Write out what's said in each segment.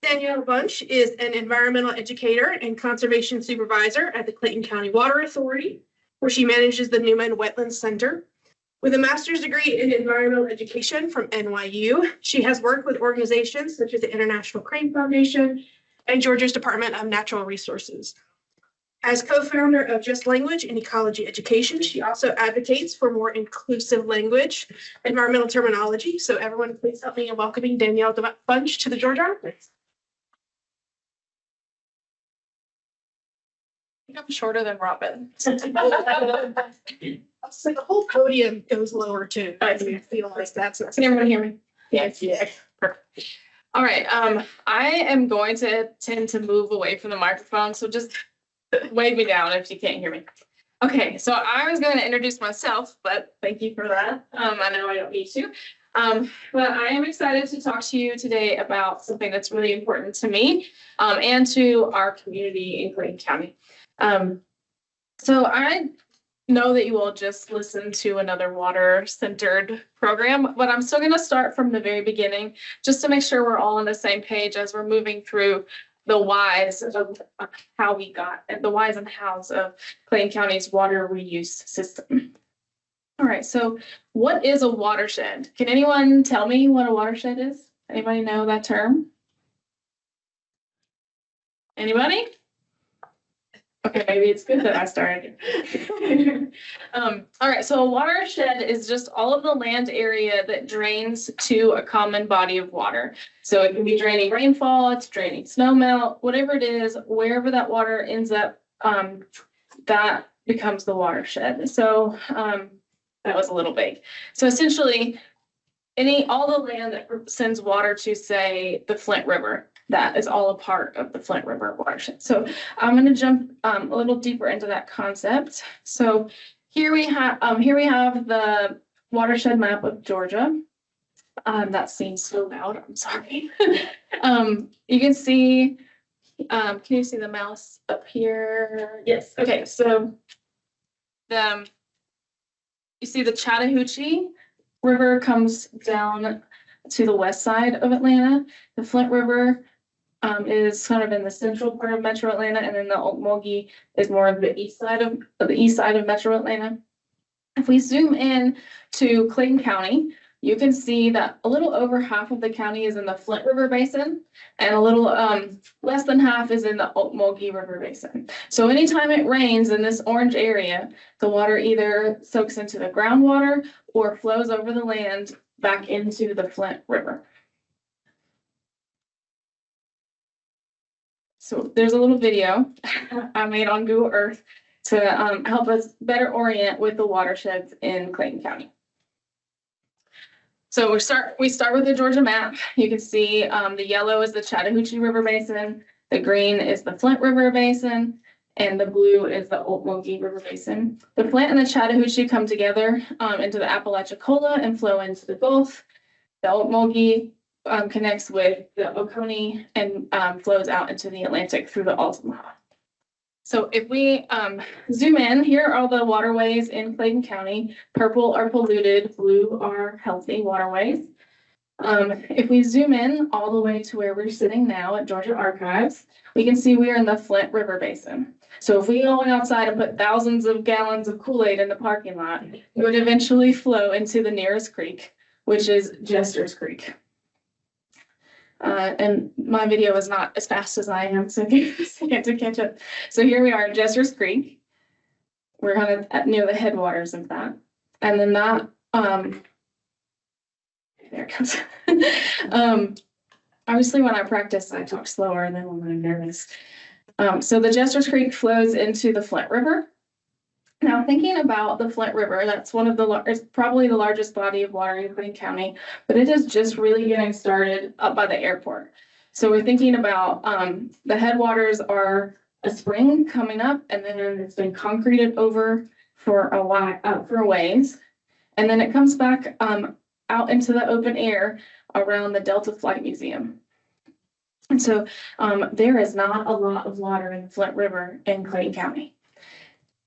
Danielle Bunch is an environmental educator and conservation supervisor at the Clayton County Water Authority, where she manages the Newman Wetlands Center. With a master's degree in environmental education from NYU, she has worked with organizations such as the International Crane Foundation and Georgia's Department of Natural Resources. As co-founder of Just Language and Ecology Education, she also advocates for more inclusive language, environmental terminology. So everyone, please help me in welcoming Danielle Bunch to the Georgia office. I think I'm shorter than Robin. So the whole podium goes lower too. I feel like that's. Can everyone hear me? Yes. Yeah. Perfect. All right. I am going to tend to move away from the microphone, so just wave me down if you can't hear me. Okay, so I was going to introduce myself, but thank you for that. I know I don't need to. But I am excited to talk to you today about something that's really important to me and to our community in Clayton County. So I know that you all just listened to another water-centered program, but I'm still going to start from the very beginning just to make sure we're all on the same page as we're moving through the whys of how we got, and the whys and hows of Clayton County's water reuse system. All right, so what is a watershed? Can anyone tell me what a watershed is? Anybody know that term? Anybody? Okay, maybe it's good that I started. All right, so a watershed is just all of the land area that drains to a common body of water. So it can be draining rainfall, it's draining snowmelt, whatever it is, wherever that water ends up, that becomes the watershed. So that was a little vague. So essentially, all the land that sends water to, say, the Flint River, that is all a part of the Flint River watershed. So I'm going to jump a little deeper into that concept. So here we have the watershed map of Georgia. That seems so loud. I'm sorry. You can see. Can you see the mouse up here? Yes. Okay. So you see the Chattahoochee River comes down to the west side of Atlanta. The Flint River is kind of in the central part of Metro Atlanta, and then the Ocmulgee is more of the east side of Metro Atlanta. If we zoom in to Clayton County, you can see that a little over half of the county is in the Flint River Basin, and a little less than half is in the Ocmulgee River Basin. So anytime it rains in this orange area, the water either soaks into the groundwater or flows over the land back into the Flint River. So there's a little video I made on Google Earth to help us better orient with the watersheds in Clayton County. So we start with the Georgia map. You can see the yellow is the Chattahoochee River Basin, the green is the Flint River Basin, and the blue is the Ocmulgee River Basin. The Flint and the Chattahoochee come together into the Apalachicola and flow into the Gulf. The Ocmulgee connects with the Oconee and flows out into the Atlantic through the Altamaha. So if we zoom in, here are all the waterways in Clayton County. Purple are polluted, blue are healthy waterways. If we zoom in all the way to where we're sitting now at Georgia Archives, we can see we are in the Flint River Basin. So if we go outside and put thousands of gallons of Kool-Aid in the parking lot, it would eventually flow into the nearest creek, which is Jester's Creek. And my video is not as fast as I am, so give me a second to catch up. So here we are at Jester's Creek. We're kind of near the headwaters of that. And then that, there it comes. Obviously, when I practice, I talk slower than when I'm nervous. So the Jester's Creek flows into the Flint River. Now, thinking about the Flint River, that's one of it's probably the largest body of water in Clayton County, but it is just really getting started up by the airport. So we're thinking about the headwaters are a spring coming up, and then it's been concreted over for a while, for a ways, and then it comes back out into the open air around the Delta Flight Museum. And so there is not a lot of water in the Flint River in Clayton County.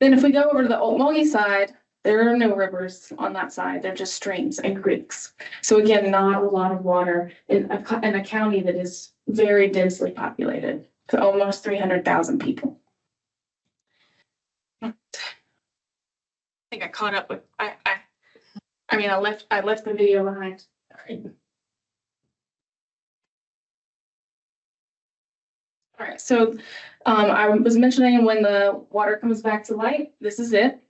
Then if we go over to the Ocmulgee side, there are no rivers on that side. They're just streams and creeks. So again, not a lot of water in a county that is very densely populated, to almost 300,000 people. I think I caught up with, I left the video behind. Sorry. All right, so I was mentioning when the water comes back to light, this is it.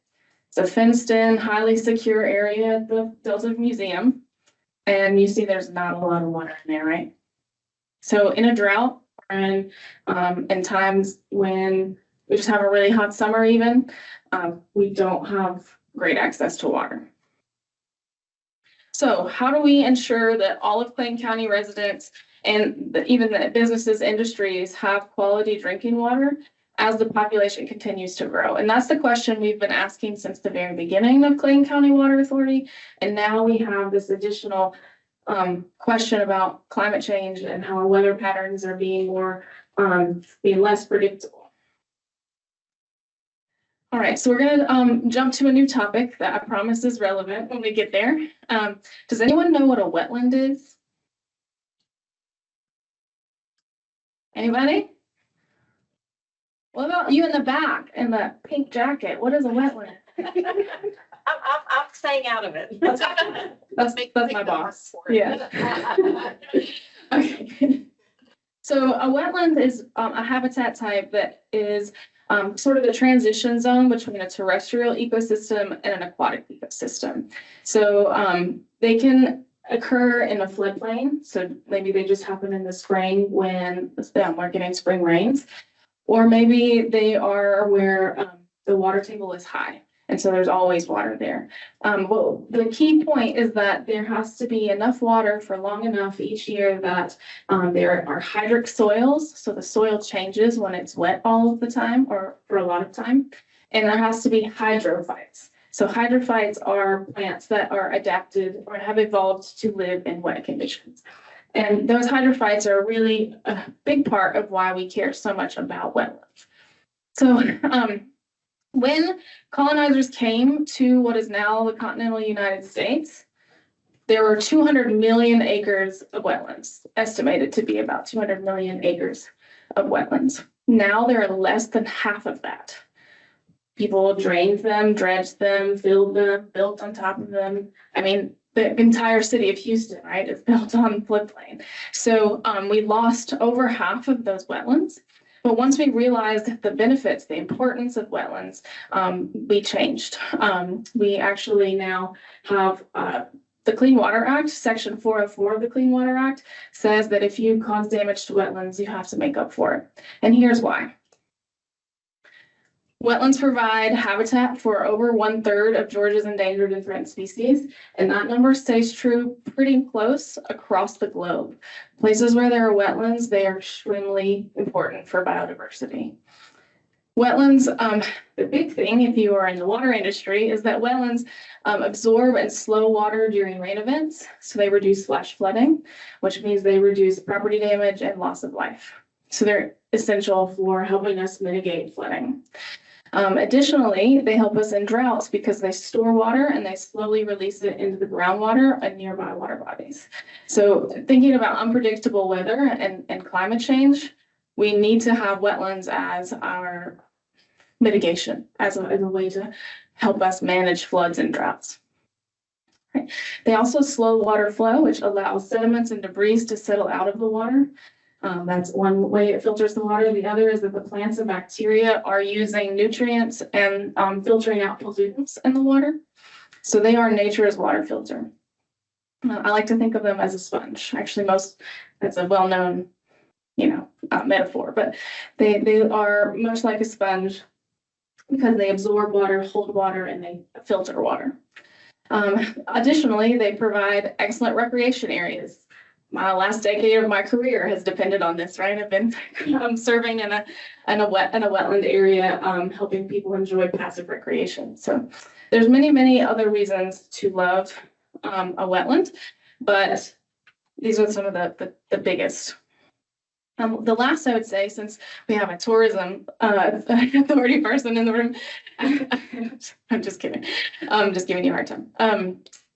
It's a fenced-in, highly secure area at the Delta Museum. And you see there's not a lot of water in there, right? So in a drought, and in times when we just have a really hot summer even, we don't have great access to water. So how do we ensure that all of Clayton County residents and even the businesses, industries have quality drinking water as the population continues to grow? And that's the question we've been asking since the very beginning of Clayton County Water Authority. And now we have this additional question about climate change and how our weather patterns are being less predictable. All right, so we're gonna jump to a new topic that I promise is relevant when we get there. Does anyone know what a wetland is? Anybody? What about you in the back in the pink jacket? What is a wetland? I'm staying out of it. That's my boss. Yeah. Okay. So a wetland is a habitat type that is sort of the transition zone between a terrestrial ecosystem and an aquatic ecosystem. So they can occur in a floodplain. So maybe they just happen in the spring when we're getting spring rains, or maybe they are where the water table is high. And so there's always water there. Well, the key point is that there has to be enough water for long enough each year that there are hydric soils. So the soil changes when it's wet all of the time or for a lot of time. And there has to be hydrophytes. So hydrophytes are plants that are adapted or have evolved to live in wet conditions. And those hydrophytes are really a big part of why we care so much about wetlands. So when colonizers came to what is now the continental United States, there were 200 million acres of wetlands, estimated to be about 200 million acres of wetlands. Now there are less than half of that. People drained them, dredged them, filled them, built on top of them. I mean, the entire city of Houston, right, is built on floodplain. So we lost over half of those wetlands. But once we realized the benefits, the importance of wetlands, we changed. We actually now have the Clean Water Act, Section 404 of the Clean Water Act, says that if you cause damage to wetlands, you have to make up for it. And here's why. Wetlands provide habitat for over 1/3 of Georgia's endangered and threatened species, and that number stays true pretty close across the globe. Places where there are wetlands, they are extremely important for biodiversity. Wetlands, the big thing if you are in the water industry is that wetlands absorb and slow water during rain events, so they reduce flash flooding, which means they reduce property damage and loss of life. So they're essential for helping us mitigate flooding. Additionally, they help us in droughts because they store water and they slowly release it into the groundwater and nearby water bodies. So thinking about unpredictable weather and climate change, we need to have wetlands as our mitigation, as a way to help us manage floods and droughts. Right. They also slow water flow, which allows sediments and debris to settle out of the water. That's one way it filters the water. The other is that the plants and bacteria are using nutrients and filtering out pollutants in the water. So they are nature's water filter. I like to think of them as a sponge. Actually, that's a well-known, metaphor, but they are much like a sponge because they absorb water, hold water, and they filter water. Additionally, they provide excellent recreation areas. My last decade of my career has depended on this, right? I've been serving in a wetland area, helping people enjoy passive recreation. So there's many other reasons to love a wetland, but these are some of the biggest. The last I would say, since we have a tourism authority person in the room, I'm just kidding. I'm just giving you a hard time.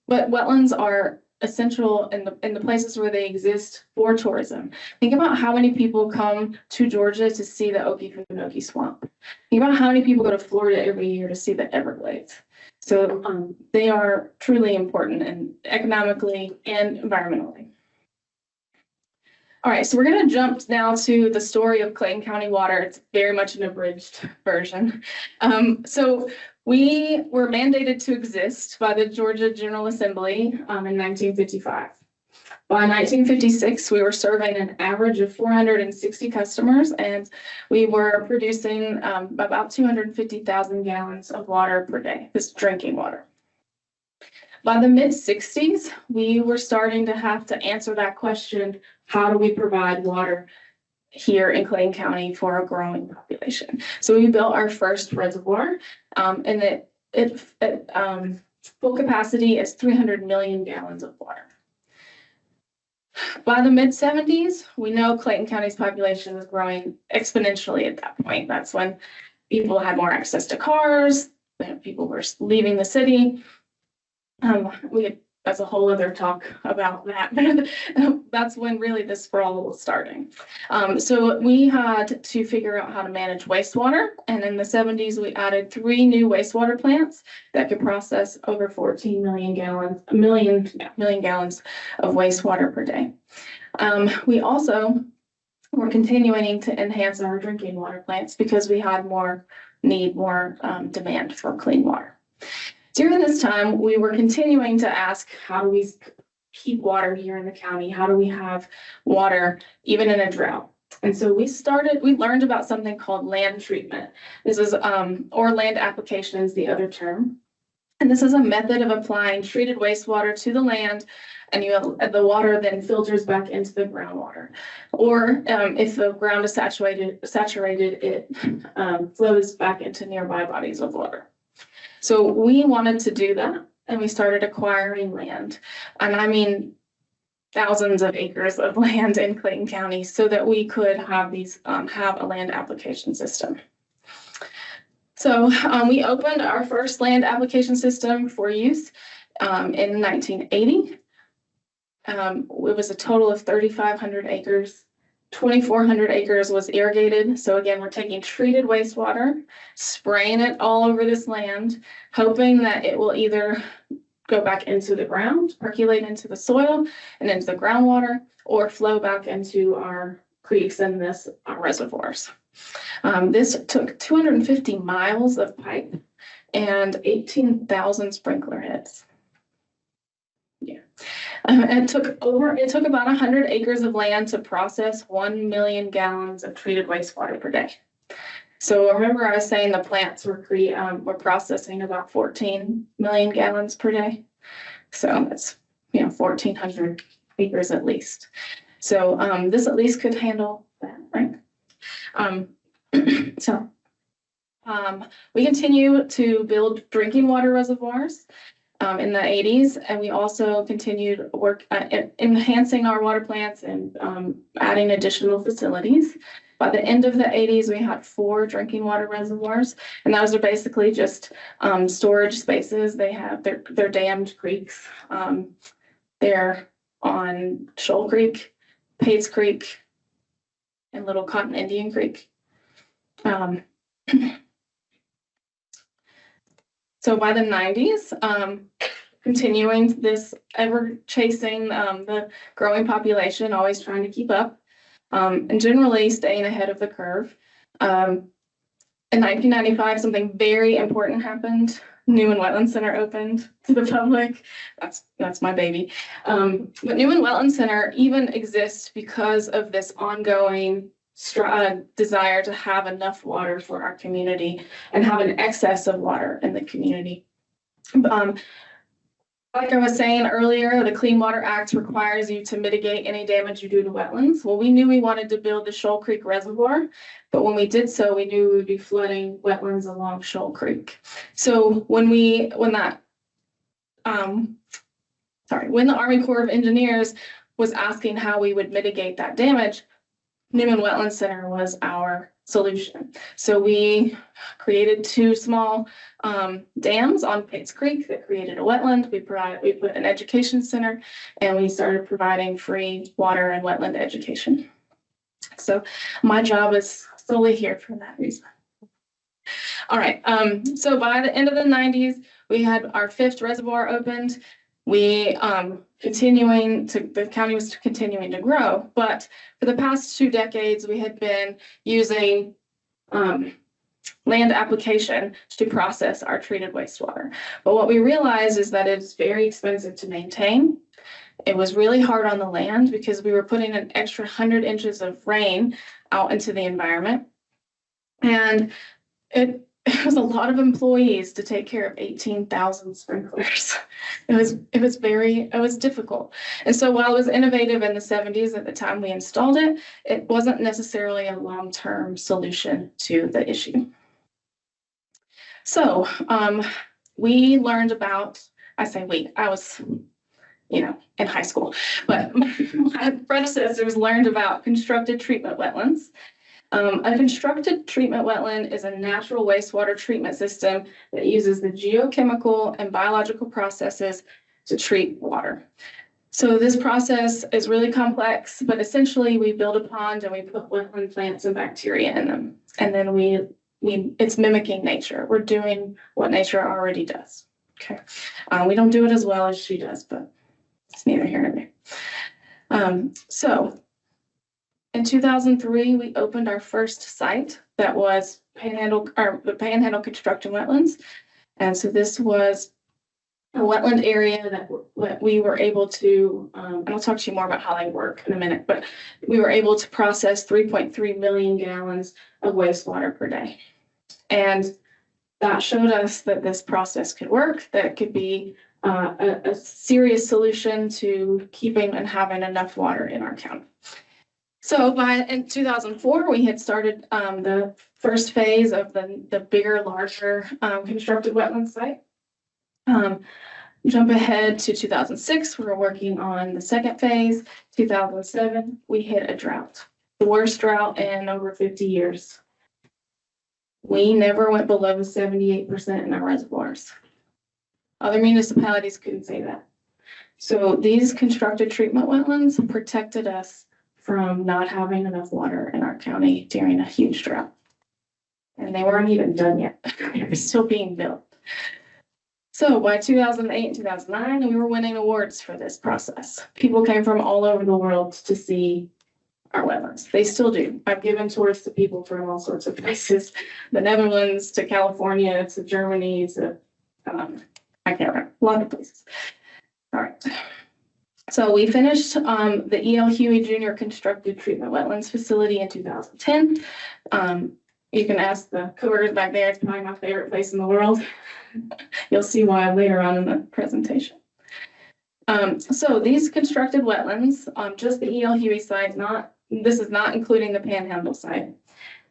But wetlands are essential in the places where they exist for tourism. Think about how many people come to Georgia to see the Okefenokee Swamp. Think about how many people go to Florida every year to see the Everglades. So they are truly important and economically and environmentally. All right, so we're going to jump now to the story of Clayton County Water. It's very much an abridged version. So we were mandated to exist by the Georgia General Assembly in 1955. By 1956, we were serving an average of 460 customers, and we were producing about 250,000 gallons of water per day, this drinking water. By the mid-60s, we were starting to have to answer that question, how do we provide water here in Clayton County for a growing population? So we built our first reservoir, and full capacity is 300 million gallons of water. By the mid-70s, we know Clayton County's population was growing exponentially at that point. That's when people had more access to cars, people were leaving the city. That's a whole other talk about that. That's when really this sprawl was starting. So we had to figure out how to manage wastewater. And in the 70s, we added 3 new wastewater plants that could process over 14 million gallons of wastewater per day. We also were continuing to enhance our drinking water plants because we had more demand for clean water. During this time, we were continuing to ask, how do we keep water here in the county? How do we have water even in a drought? And so we learned about something called land treatment. This is, or land application is the other term. And this is a method of applying treated wastewater to the land, and the water then filters back into the groundwater. Or if the ground is saturated, it flows back into nearby bodies of water. So we wanted to do that, and we started acquiring land. And I mean, thousands of acres of land in Clayton County so that we could have have a land application system. So we opened our first land application system for use in 1980. It was a total of 3,500 acres. 2,400 acres was irrigated. So again, we're taking treated wastewater, spraying it all over this land, hoping that it will either go back into the ground, percolate into the soil and into the groundwater, or flow back into our creeks and our reservoirs. This took 250 miles of pipe and 18,000 sprinkler heads. Yeah. It took about 100 acres of land to process 1 million gallons of treated wastewater per day. So remember I was saying the plants were processing about 14 million gallons per day. So that's 1,400 acres at least. So this at least could handle that, right? We continue to build drinking water reservoirs in the 80s, and we also continued work enhancing our water plants and adding additional facilities. By the end of the 80s, we had 4 drinking water reservoirs, and those are basically just storage spaces. They're dammed creeks. They're on Shoal Creek, Pates Creek, and Little Cotton Indian Creek. So by the 90s, continuing this ever chasing the growing population, always trying to keep up, and generally staying ahead of the curve. In 1995, something very important happened. Newman Wetland Center opened to the public. That's my baby. But Newman Wetland Center even exists because of this ongoing desire to have enough water for our community and have an excess of water in the community. Like I was saying earlier, the Clean Water Act requires you to mitigate any damage you do to wetlands. Well, we knew we wanted to build the Shoal Creek Reservoir, but when we did so, we knew we would be flooding wetlands along Shoal Creek. So when the Army Corps of Engineers was asking how we would mitigate that damage, Newman Wetland Center was our solution. So we created 2 small dams on Pates Creek that created a wetland. We put an education center, and we started providing free water and wetland education. So my job is solely here for that reason. All right, so by the end of the 90s, we had our 5th reservoir opened. The county was continuing to grow, but for the past 2 decades, we had been using land application to process our treated wastewater. But what we realized is that it's very expensive to maintain. It was really hard on the land because we were putting an extra 100 inches of rain out into the environment. And it was a lot of employees to take care of 18,000 sprinklers. It was difficult. And so while it was innovative in the 70s at the time we installed it, it wasn't necessarily a long-term solution to the issue. So we learned about, I was, in high school, but my predecessors learned about constructed treatment wetlands. A constructed treatment wetland is a natural wastewater treatment system that uses the geochemical and biological processes to treat water. So this process is really complex, but essentially we build a pond and we put wetland plants and bacteria in them. And then it's mimicking nature. We're doing what nature already does. Okay. We don't do it as well as she does, but it's neither here nor there. So in 2003, we opened our first site that was the Panhandle Construction Wetlands. And so this was a wetland area that we were able to, and I'll talk to you more about how they work in a minute, but we were able to process 3.3 million gallons of wastewater per day. And that showed us that this process could work, that it could be a serious solution to keeping and having enough water in our county. So in 2004, we had started the first phase of the bigger, larger constructed wetland site. Jump ahead to 2006, we were working on the second phase. 2007, we hit a drought, the worst drought in over 50 years. We never went below 78% in our reservoirs. Other municipalities couldn't say that. So these constructed treatment wetlands protected us from not having enough water in our county during a huge drought. And they weren't even done yet. They were still being built. So by 2008 and 2009, we were winning awards for this process. People came from all over the world to see our wetlands. They still do. I've given tours to people from all sorts of places, the Netherlands to California to Germany to, I can't remember, a lot of places. All right. So we finished the E.L. Huey Jr. Constructed Treatment Wetlands Facility in 2010. You can ask the coworkers back there. It's probably my favorite place in the world. You'll see why later on in the presentation. So these constructed wetlands, just the E.L. Huey site, this is not including the Panhandle site.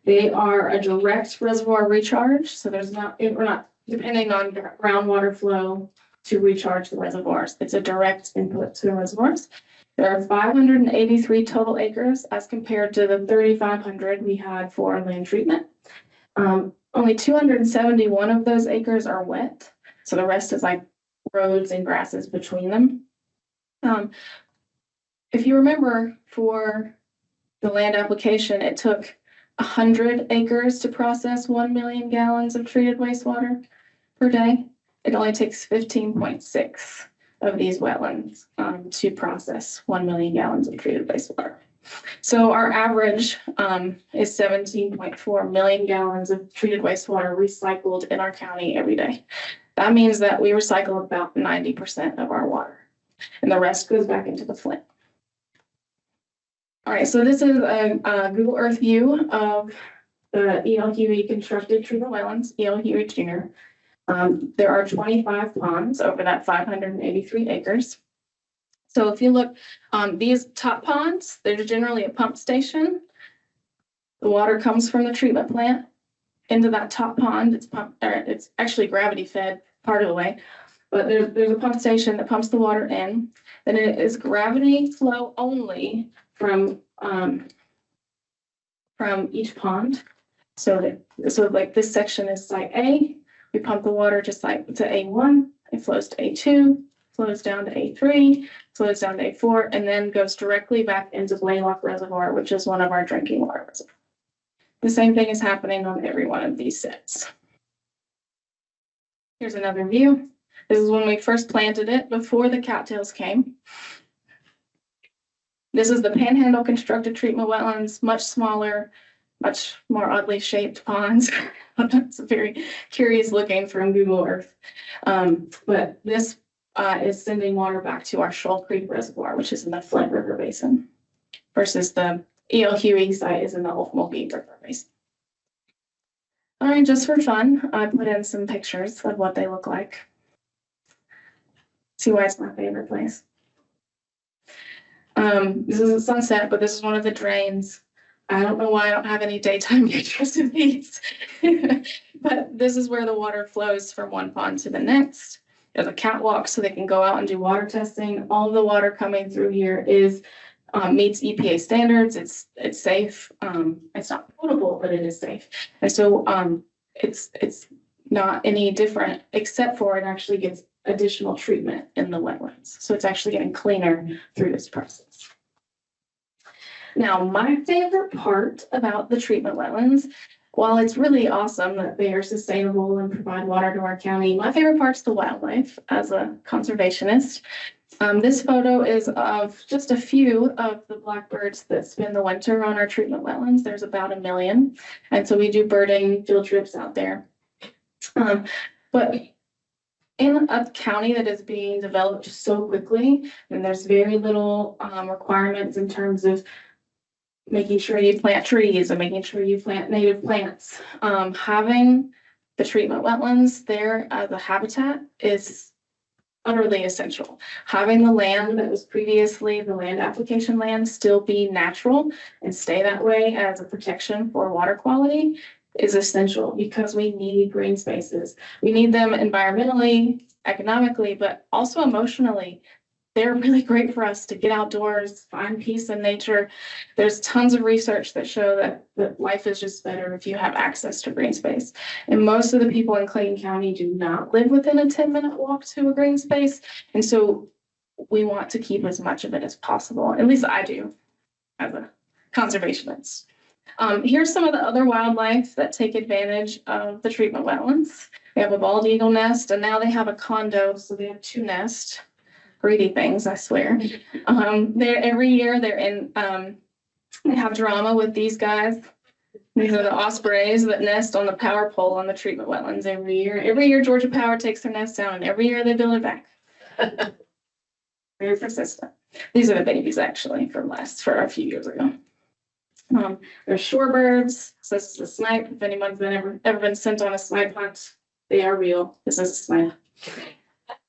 They are a direct reservoir recharge. So we're not depending on groundwater flow to recharge the reservoirs. It's a direct input to the reservoirs. There are 583 total acres as compared to the 3,500 we had for land treatment. Only 271 of those acres are wet. So the rest is like roads and grasses between them. If you remember, for the land application, it took 100 acres to process 1 million gallons of treated wastewater per day. It only takes 15.6 of these wetlands to process 1 million gallons of treated wastewater. So our average is 17.4 million gallons of treated wastewater recycled in our county every day. That means that we recycle about 90% of our water, and the rest goes back into the Flint. All right, so this is a Google Earth view of the E.L. Huey Constructed Treatment Wetlands, E.L. Huey Jr. There are 25 ponds over that 583 acres. So if you look, these top ponds, there's generally a pump station. The water comes from the treatment plant into that top pond. It's actually gravity fed part of the way, but there's a pump station that pumps the water in. Then it is gravity flow only from each pond So like this section is site A. We pump the water to A1. It flows to A2, flows down to A3, flows down to A4, and then goes directly back into Blaylock Reservoir, which is one of our drinking water reservoirs. The same thing is happening on every one of these sets. Here's another view. This is when we first planted it before the cattails came. This is the Panhandle constructed treatment wetlands, much smaller, much more oddly shaped ponds. It's very curious looking from Google Earth. But this is sending water back to our Shoal Creek Reservoir, which is in the Flint River Basin, versus the E.L. Huey site is in the Mulkey River Basin. All right, just for fun, I put in some pictures of what they look like. See why it's my favorite place. This is a sunset, but this is one of the drains. I don't know why I don't have any daytime pictures of these, but this is where the water flows from one pond to the next. There's a catwalk so they can go out and do water testing. All the water coming through here is meets EPA standards. It's safe. It's not potable, but it is safe. And so it's not any different, except for it actually gets additional treatment in the wetlands. So it's actually getting cleaner through this process. Now, my favorite part about the treatment wetlands, while it's really awesome that they are sustainable and provide water to our county, my favorite part's the wildlife as a conservationist. This photo is of just a few of the blackbirds that spend the winter on our treatment wetlands. There's about 1 million. And so we do birding field trips out there. But in a county that is being developed so quickly, and there's very little requirements in terms of making sure you plant trees and making sure you plant native plants. Having the treatment wetlands there as a habitat is utterly essential. Having the land that was previously the land application land still be natural and stay that way as a protection for water quality is essential because we need green spaces. We need them environmentally, economically, but also emotionally. They're really great for us to get outdoors, find peace in nature. There's tons of research that show that life is just better if you have access to green space. And most of the people in Clayton County do not live within a 10-minute walk to a green space. And so we want to keep as much of it as possible. At least I do as a conservationist. Here's some of the other wildlife that take advantage of the treatment wetlands. They have a bald eagle nest, and now they have a condo, so they have 2 nests. Greedy things, I swear. Every year they're in, they have drama with these guys. These are the ospreys that nest on the power pole on the treatment wetlands every year. Every year Georgia Power takes their nest down, and every year they build it back. Very persistent. These are the babies actually for a few years ago. There's shorebirds. So this is a snipe. If anyone's ever been sent on a snipe hunt, they are real. This is a snipe.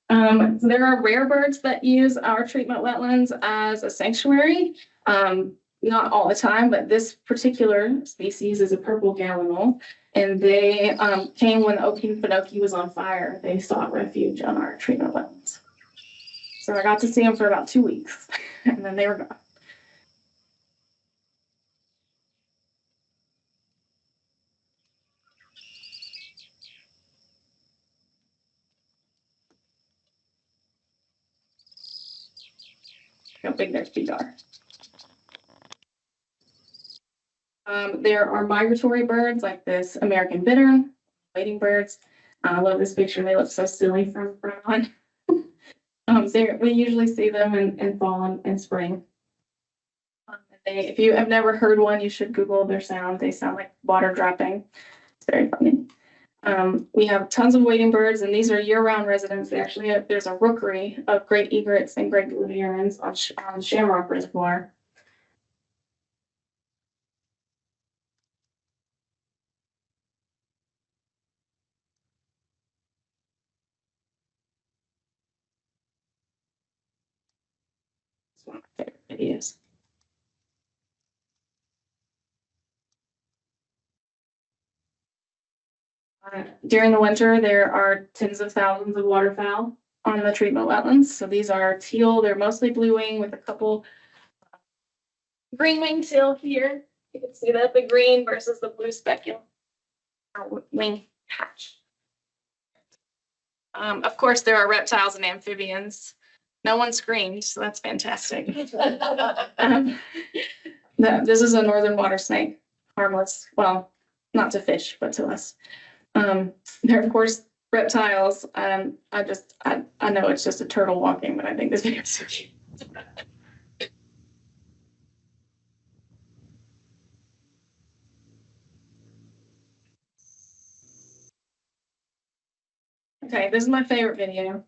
There are rare birds that use our treatment wetlands as a sanctuary. Not all the time, but this particular species is a purple gallinule, and they came when the Okefenokee was on fire. They sought refuge on our treatment wetlands. So I got to see them for about 2 weeks, and then they were gone. How big their feet are. There are migratory birds like this American bittern, wading birds. I love this picture. They look so silly from front on. We usually see them in fall and spring. If you have never heard one, you should Google their sound. They sound like water dropping. It's very funny. We have tons of wading birds, and these are year-round residents. They actually there's a rookery of great egrets and great blue herons on Shamrock Reservoir. It's one of my favorite videos. During the winter, there are tens of thousands of waterfowl on the treatment wetlands. So these are teal. They're mostly blue-wing with a couple green-winged teal here. You can see that the green versus the blue speckle. or wing hatch. Of course, there are reptiles and amphibians. No one screamed, so that's fantastic. This is a northern water snake, harmless. Well, not to fish, but to us. There are, of course, reptiles. I know it's just a turtle walking, but I think this video is so cute. Okay, this is my favorite video.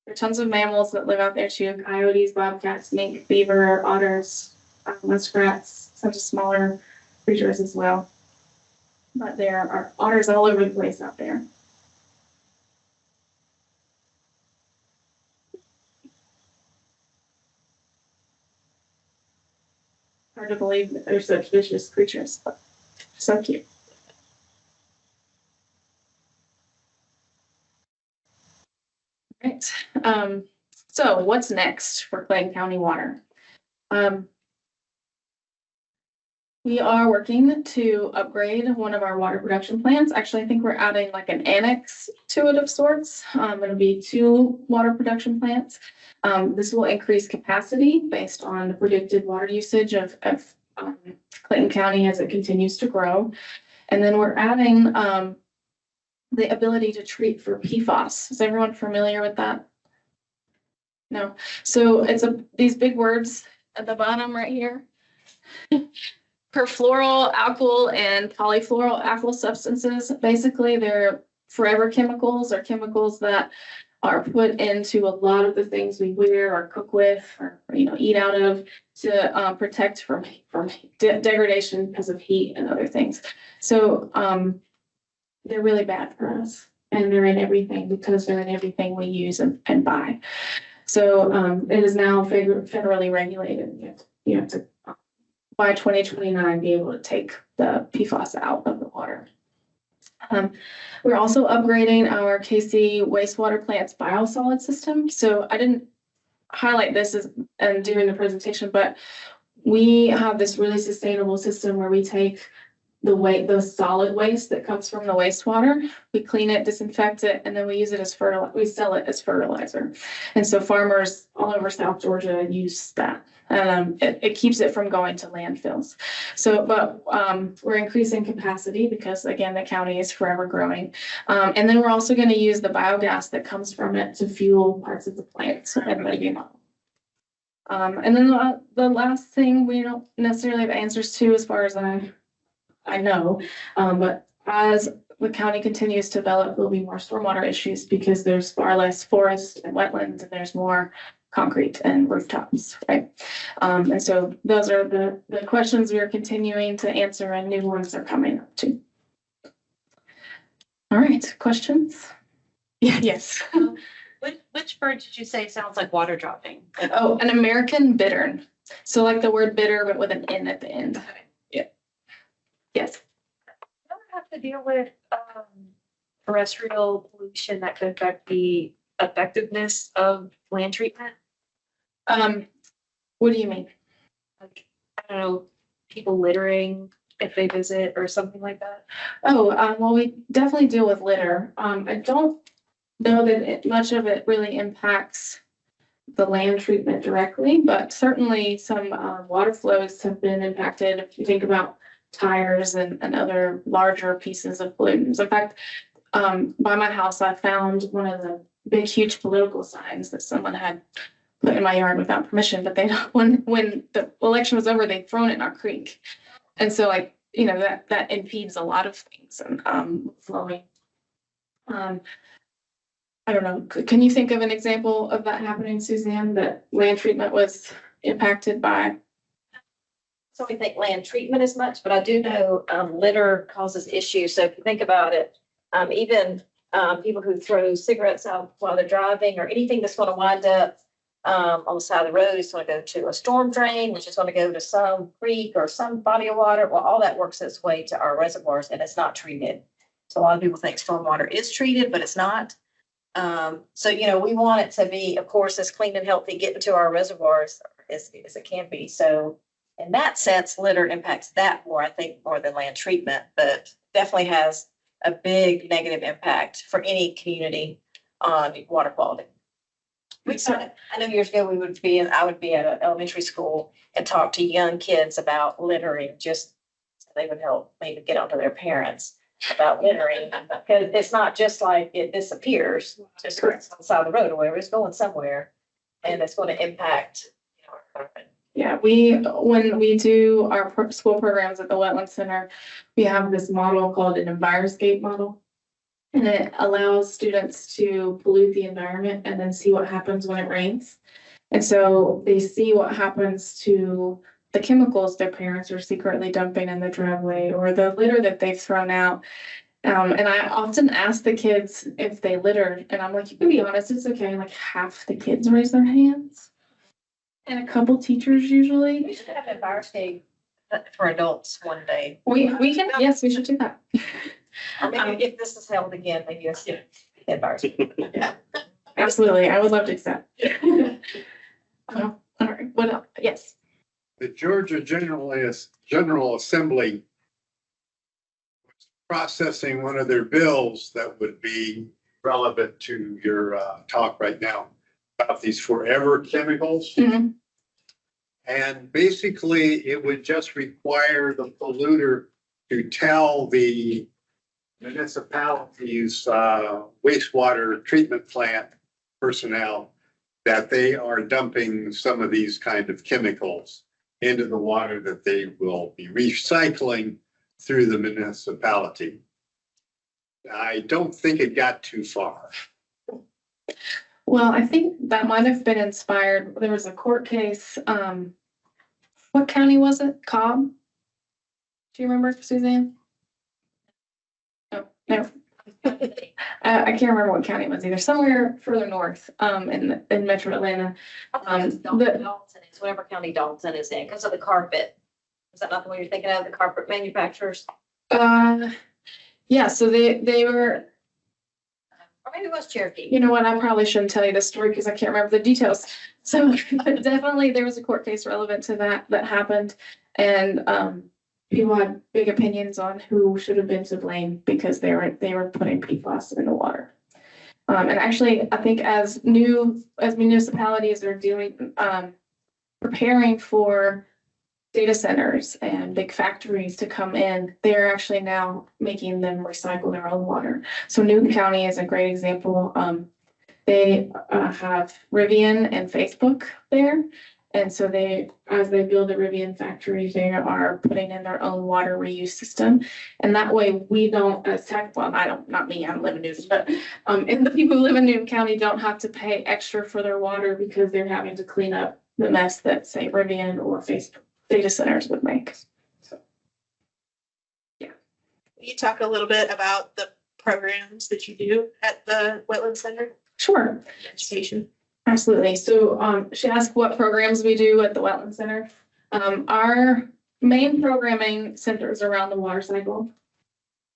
There are tons of mammals that live out there too: coyotes, bobcats, mink, beaver, otters, muskrats, some smaller creatures as well. But there are otters all over the place out there. Hard to believe that they're such vicious creatures, but so cute. Right. So what's next for Clayton County Water? We are working to upgrade one of our water production plants. Actually, I think we're adding like an annex to it of sorts. It'll be 2 water production plants. This will increase capacity based on the predicted water usage of Clayton County as it continues to grow. And then we're adding the ability to treat for PFAS. Is everyone familiar with that? No. So it's these big words at the bottom right here. Perfluoral, alkyl, and polyfluoral alkyl substances. Basically, they're forever chemicals, or chemicals that are put into a lot of the things we wear or cook with or eat out of to protect from degradation because of heat and other things. So they're really bad for us, and they're in everything because they're in everything we use and buy. So it is now federally regulated. You have to by 2029 be able to take the PFAS out of the water. We're also upgrading our KC wastewater plant's biosolid system. So I didn't highlight this during the presentation, but we have this really sustainable system where we take the solid waste that comes from the wastewater, we clean it, disinfect it, and then we use it as fertilizer. We sell it as fertilizer. And so farmers all over South Georgia use that. It keeps it from going to landfills. So, but we're increasing capacity because, again, the county is forever growing. And then we're also going to use the biogas that comes from it to fuel parts of the plant. And then the last thing we don't necessarily have answers to, as far as I know, but as the county continues to develop, there'll be more stormwater issues because there's far less forest and wetlands, and there's more concrete and rooftops, right? And so those are the questions we are continuing to answer, and new ones are coming up too. All right, questions? Yeah, yes. Which bird did you say sounds like water dropping? Oh, an American bittern. So like the word bitter, but with an N at the end. Yeah. Yes. You ever have to deal with terrestrial pollution that could affect the effectiveness of land treatment? What do you mean? Like, I don't know, people littering if they visit or something like that? Oh, well, we definitely deal with litter. I don't know that much of it really impacts the land treatment directly, but certainly some water flows have been impacted. If you think about tires and other larger pieces of pollutants. In fact, by my house, I found one of the big, huge political signs that someone had put in my yard without permission, but when the election was over, they'd thrown it in our creek. And so that impedes a lot of things and flowing. I don't know. Can you think of an example of that happening, Suzanne, that land treatment was impacted by? So we think land treatment as much, but I do know litter causes issues. So if you think about it, even people who throw cigarettes out while they're driving, or anything that's going to wind up on the side of the road is going to go to a storm drain, which is going to go to some creek or some body of water. Well, all that works its way to our reservoirs, and it's not treated. So a lot of people think stormwater is treated, but it's not. So, we want it to be, of course, as clean and healthy getting to our reservoirs as it can be. So in that sense, litter impacts that more, I think, more than land treatment. But definitely has a big negative impact for any community on water quality. I know years ago I would be at an elementary school and talk to young kids about littering, just so they would help maybe get onto their parents about littering. Because it's not just like it disappears, just on the side of the road or whatever, it's going somewhere and it's going to impact, our environment. Yeah, when we do our school programs at the Wetlands Center, we have this model called an EnviroScape model. And it allows students to pollute the environment and then see what happens when it rains. And so they see what happens to the chemicals their parents are secretly dumping in the driveway or the litter that they've thrown out. And I often ask the kids if they litter, and I'm like, you can be honest, it's okay. Like half the kids raise their hands. And a couple teachers usually. We should have an EnviroScape for adults one day. We can, yes, we should do that. Or maybe if this is held again, maybe a EnviroScape. Yeah, absolutely. I would love to accept. All right, what else? Yes. The Georgia General Assembly was processing one of their bills that would be relevant to your talk right now about these forever chemicals. Mm-hmm. And basically, it would just require the polluter to tell the municipalities' wastewater treatment plant personnel that they are dumping some of these kind of chemicals into the water that they will be recycling through the municipality. I don't think it got too far. Well, I think that might have been inspired. There was a court case. What county was it? Cobb? Do you remember, Suzanne? Oh, no. I can't remember what county it was either. Somewhere further north, in Metro Atlanta. Dalton is whatever county Dalton is in because of the carpet. Is that not the one you're thinking of? The carpet manufacturers? Yeah. So they were. Or maybe it was Cherokee. You know what? I probably shouldn't tell you this story because I can't remember the details. So but definitely there was a court case relevant to that happened. And people had big opinions on who should have been to blame because they were putting PFAS in the water. And actually, I think as municipalities are preparing for data centers and big factories to come in, they're actually now making them recycle their own water. So Newton County is a great example. They have Rivian and Facebook there. And so as they build a Rivian factory, they are putting in their own water reuse system. And that way we don't, not me, I don't live in Newton, but and the people who live in Newton County don't have to pay extra for their water because they're having to clean up the mess that, say, Rivian or Facebook data centers would make. So, yeah. Can you talk a little bit about the programs that you do at the Wetlands Center? Sure. Education. Absolutely. So she asked what programs we do at the Wetlands Center. Our main programming centers around the water cycle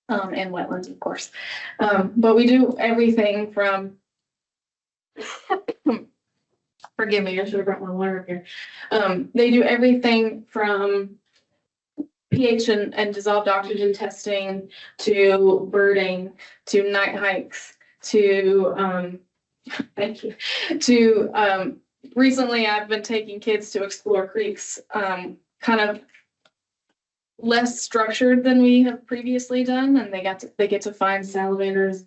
and wetlands, of course. But we do everything from, forgive me, I should have brought my water up here. They do everything from pH and dissolved oxygen testing to birding to night hikes to thank you. Recently I've been taking kids to explore creeks, kind of less structured than we have previously done, and they get to find salamanders,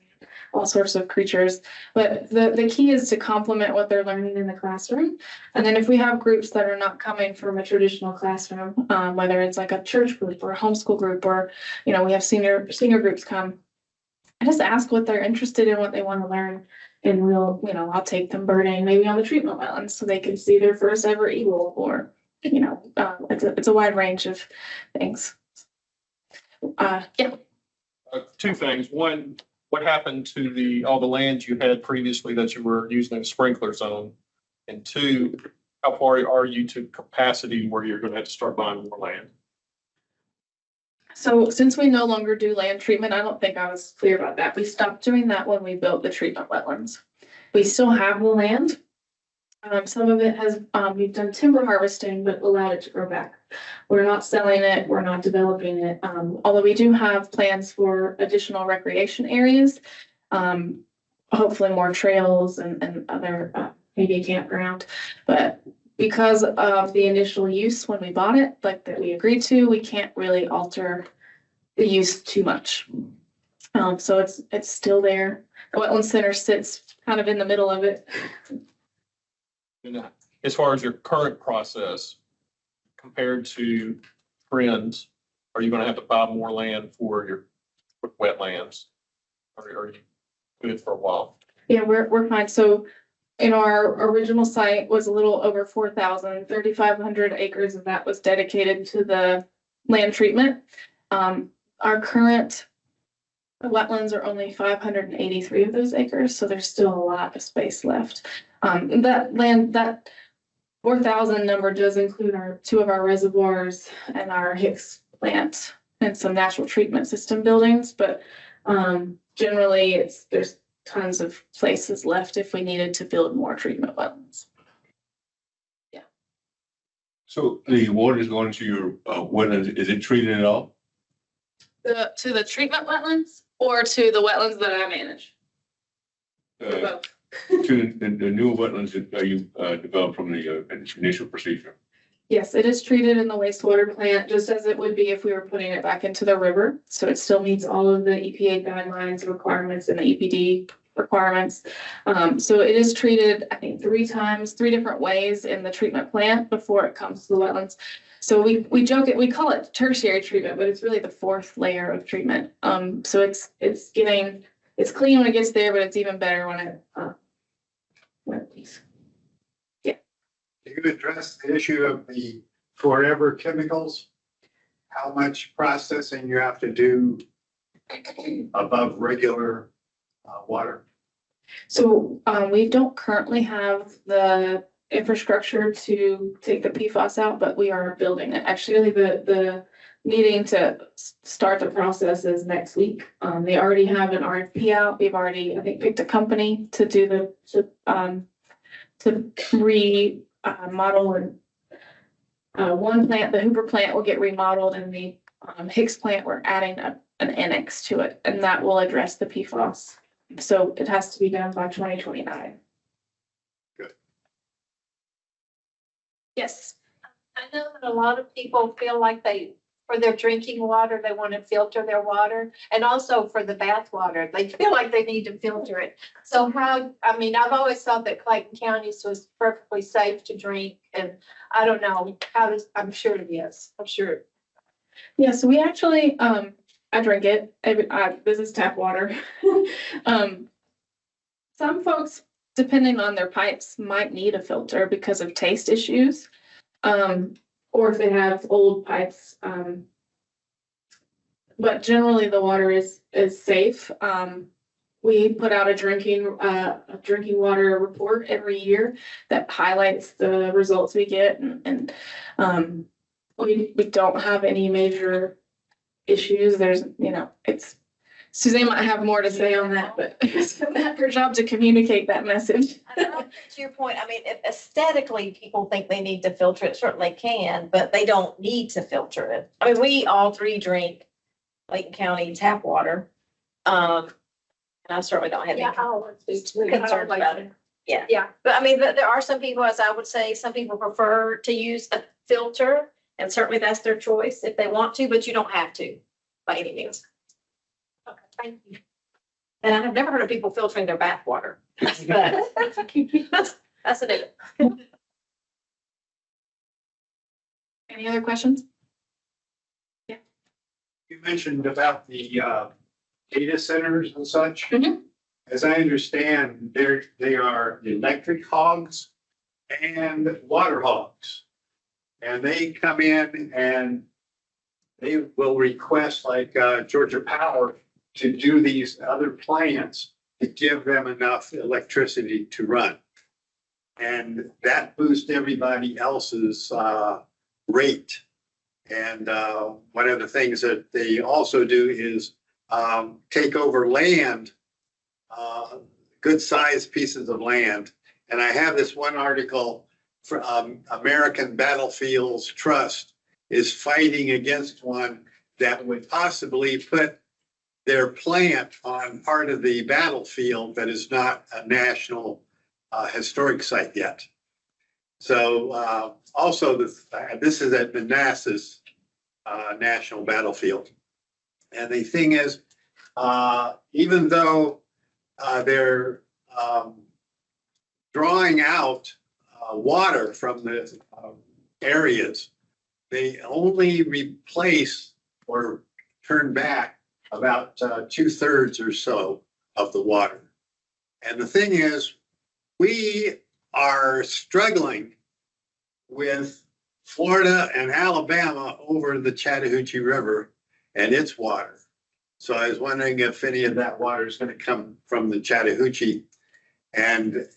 all sorts of creatures. But the key is to complement what they're learning in the classroom. And then if we have groups that are not coming from a traditional classroom, whether it's like a church group or a homeschool group, or we have senior groups come, I just ask what they're interested in, what they want to learn. And I'll take them birding maybe on the treatment wetlands so they can see their first ever eagle, or, it's a wide range of things. Yeah. Two things. One, what happened to all the land you had previously that you were using in a sprinkler zone? And two, how far are you to capacity where you're going to have to start buying more land? So since we no longer do land treatment, I don't think I was clear about that. We stopped doing that when we built the treatment wetlands. We still have the land. Some of it has, we've done timber harvesting, but allowed it to grow back. We're not selling it, we're not developing it, although we do have plans for additional recreation areas. Hopefully more trails and other, maybe a campground. But because of the initial use when we bought it, like that we agreed to, we can't really alter the use too much. So it's still there. The Wetland Center sits kind of in the middle of it. And as far as your current process compared to Friends, are you gonna have to buy more land for your wetlands? Or are you good for a while? Yeah, we're fine. So in our original site was a little over 3,500 acres of that was dedicated to the land treatment. Our current wetlands are only 583 of those acres, so there's still a lot of space left. That land, that 4,000 number does include two of our reservoirs and our Hicks plant and some natural treatment system buildings, but generally there's tons of places left if we needed to build more treatment wetlands. So the water is going to your wetlands, is it treated at all? To the treatment wetlands or to the wetlands that I manage? Both. To the new wetlands that you developed from the initial procedure? Yes, it is treated in the wastewater plant, just as it would be if we were putting it back into the river. So it still meets all of the EPA guidelines, requirements, and the EPD requirements. So it is treated, I think, 3 different ways in the treatment plant before it comes to the wetlands. So we joke it, we call it tertiary treatment, but it's really the 4th layer of treatment. So it's clean when it gets there, but it's even better when it leaves. Can you address the issue of the forever chemicals? How much processing you have to do above regular water? So we don't currently have the infrastructure to take the PFAS out, but we are building it. Actually, the meeting to start the process is next week. They already have an RFP out. We've already, I think, picked a company to do model, and one plant, the Hoover plant, will get remodeled, and the Hicks plant, we're adding an annex to it, and that will address the PFAS. So it has to be done by 2029. Good. Yes. I know that a lot of people feel like for their drinking water, they want to filter their water, and also for the bath water, they feel like they need to filter it. So I've always thought that Clayton County was perfectly safe to drink, and I don't know, I'm sure it is, I'm sure. Yeah, so we actually, I drink it. This is tap water. Some folks, depending on their pipes, might need a filter because of taste issues. Or if they have old pipes. But generally the water is safe. We put out a drinking water report every year that highlights the results we get, and we don't have any major issues. There's, Suzanne might have more to say on that, but it's not her job to communicate that message. To your point, if aesthetically people think they need to filter it, certainly can, but they don't need to filter it. We all 3 drink Clayton County tap water. And I certainly don't have any concerns about it. Yeah. But there are some people, as I would say, some people prefer to use a filter, and certainly that's their choice if they want to, but you don't have to by any means. Okay, thank you. And I have never heard of people filtering their bath water. But that's it. Any other questions? You mentioned about the data centers and such. Mhm. As I understand, they are electric hogs and water hogs. And they come in and they will request, like Georgia Power, to do these other plants to give them enough electricity to run. And that boosts everybody else's rate. And one of the things that they also do is take over land, good sized pieces of land. And I have this one article from American Battlefields Trust, is fighting against one that would possibly put their plant on part of the battlefield that is not a national historic site yet. So also this is at Manassas National Battlefield. And the thing is, even though they're drawing out water from the areas, they only replace or turn back about 2/3 or so of the water. And the thing is, we are struggling with Florida and Alabama over the Chattahoochee River and its water. So I was wondering if any of that water is going to come from the Chattahoochee. And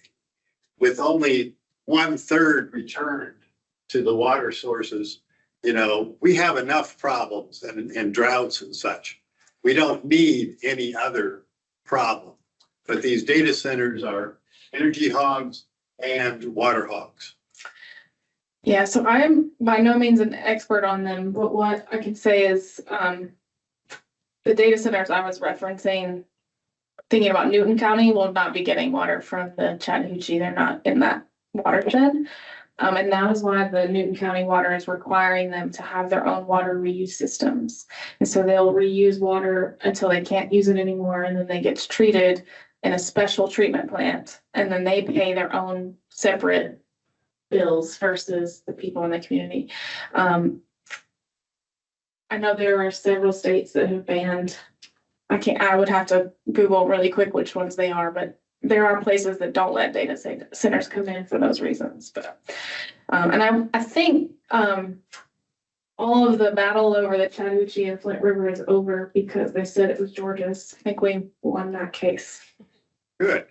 with only 1/3 returned to the water sources, you know, we have enough problems and droughts and such. We don't need any other problem. But these data centers are energy hogs and water hogs. Yeah, so I'm by no means an expert on them, but what I can say is the data centers I was referencing, thinking about Newton County, will not be getting water from the Chattahoochee. They're not in that watershed. And that is why the Newton County Water is requiring them to have their own water reuse systems. And so they'll reuse water until they can't use it anymore, and then they get treated in a special treatment plant, and then they pay their own separate bills versus the people in the community. I know there are several states that have banned, I would have to Google really quick which ones they are, but there are places that don't let data centers come in for those reasons. But and I think all of the battle over the Chattahoochee and Flint River is over because they said it was Georgia's. I think we won that case. Good.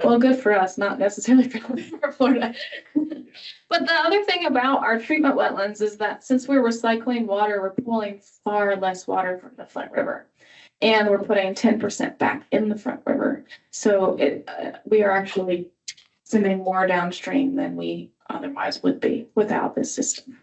Well, good for us, not necessarily for Florida. But the other thing about our treatment wetlands is that since we're recycling water, we're pulling far less water from the Flint River. And we're putting 10% back in the Front River. So we are actually sending more downstream than we otherwise would be without this system.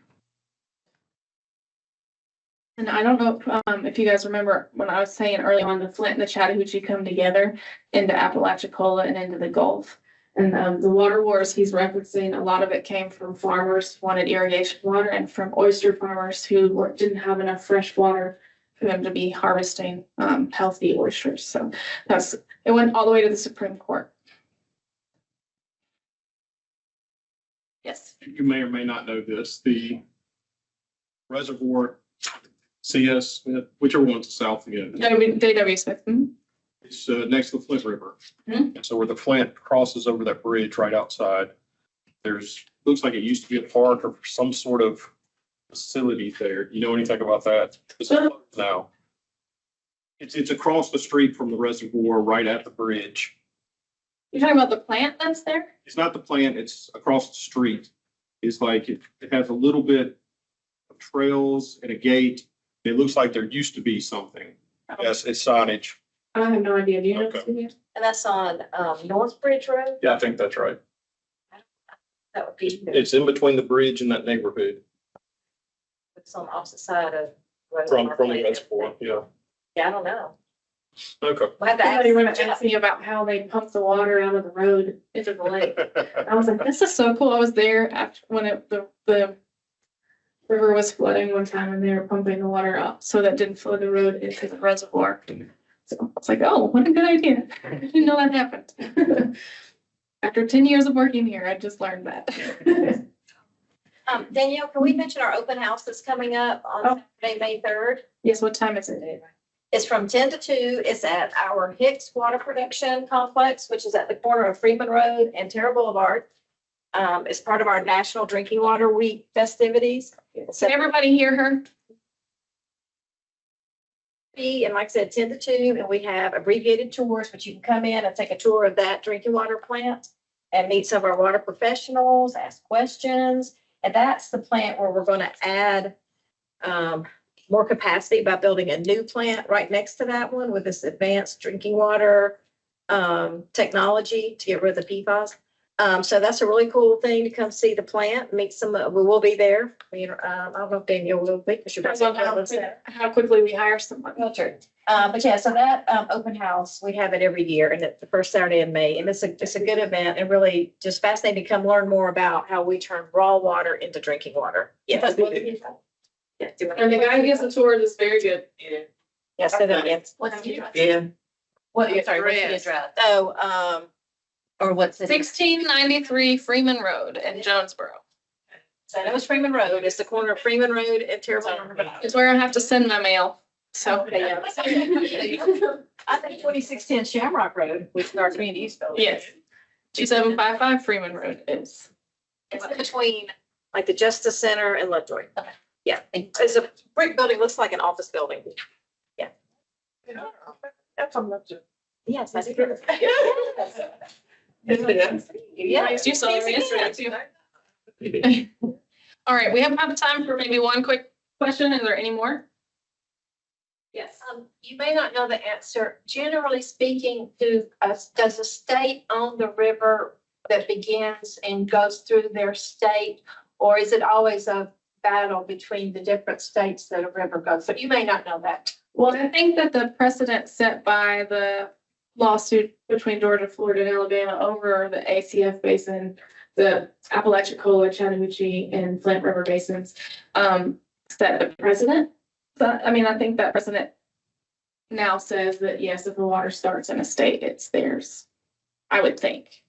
And I don't know if you guys remember when I was saying early on, the Flint and the Chattahoochee come together into Apalachicola and into the Gulf. And the water wars he's referencing, a lot of it came from farmers who wanted irrigation water and from oyster farmers who didn't have enough fresh water for them to be harvesting healthy oysters. So it went all the way to the Supreme Court. Yes. You may or may not know this, the reservoir CS, whichever one's south again. J.W. Smith. It's next to the Flint River. Mhm. And so where the Flint crosses over that bridge right outside, looks like it used to be a park or some sort of facility there. You know anything about that? It's closed now. It's across the street from the reservoir, right at the bridge. You're talking about the plant that's there? It's not the plant, it's across the street. It's like, it has a little bit of trails and a gate. It looks like there used to be something. Yes, it's signage. I have no idea. Do you know? Okay. And that's on North Bridge Road? Yeah, I think that's right. That would be. It's in between the bridge and that neighborhood It's on the opposite side of. from the reservoir, yeah. Yeah, I don't know. Okay. We'll have to Somebody wanted to ask ask me about how they pump the water out of the road into the lake. I was like, this is so cool. I was there after when the river was flooding one time and they were pumping the water up so that didn't flood the road into the reservoir. So I was like, oh, what a good idea. I didn't know that happened. After 10 years of working here, I just learned that. Danielle, can we mention our open house that's coming up on Saturday, May 3rd? Yes, what time is it? It's from 10 to 2. It's at our Hicks Water Production Complex, which is at the corner of Freeman Road and Terra Boulevard. It's part of our National Drinking Water Week festivities. Can everybody hear her? And like I said, 10 to 2, and we have abbreviated tours, but you can come in and take a tour of that drinking water plant and meet some of our water professionals, ask questions. And that's the plant where we're going to add more capacity by building a new plant right next to that one with this advanced drinking water technology to get rid of the PFAS. So that's a really cool thing to come see the plant, meet some, we will be there. I don't know if Danielle will be, because you're. Depends on how quickly we hire someone. But yeah, so that open house, we have it every year and it's the first Saturday in May. And it's a good event and really just fascinating to come learn more about how we turn raw water into drinking water. Yes. Yeah, And the guy who gives the tour is very good. Yes, so that, yes. What's the address? Yeah. What, sorry, what's the address? So, or what's it? 1693 Freeman Road in Jonesboro. So that was Freeman Road. It's the corner of Freeman Road and Terrible. It's where I have to send my mail. So, Okay, yeah. I think 2610 Shamrock Road, which is our community use building. yes, 2755 Freeman Road is. It's in between like the Justice Center and Lovejoy. Okay. Yeah, it's a brick building, looks like an office building. Yeah. That's on Lovejoy. Yes, that's Nice, you saw it yesterday too. All right, we have time for maybe one quick question. Is there any more? Yes. You may not know the answer. Generally speaking, does a state own the river that begins and goes through their state? Or is it always a battle between the different states that a river goes? But you may not know that. Well, I think that the precedent set by the lawsuit between Georgia, Florida, and Alabama over the ACF basin, the Apalachicola, Chattahoochee, and Flint River basins, set the precedent. So, I mean, I think that precedent now says that, yes, if the water starts in a state, it's theirs. I would think.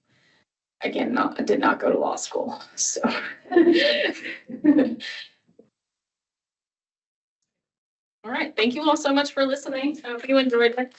Again, I did not go to law school, so. All right, thank you all so much for listening. I hope you enjoyed it.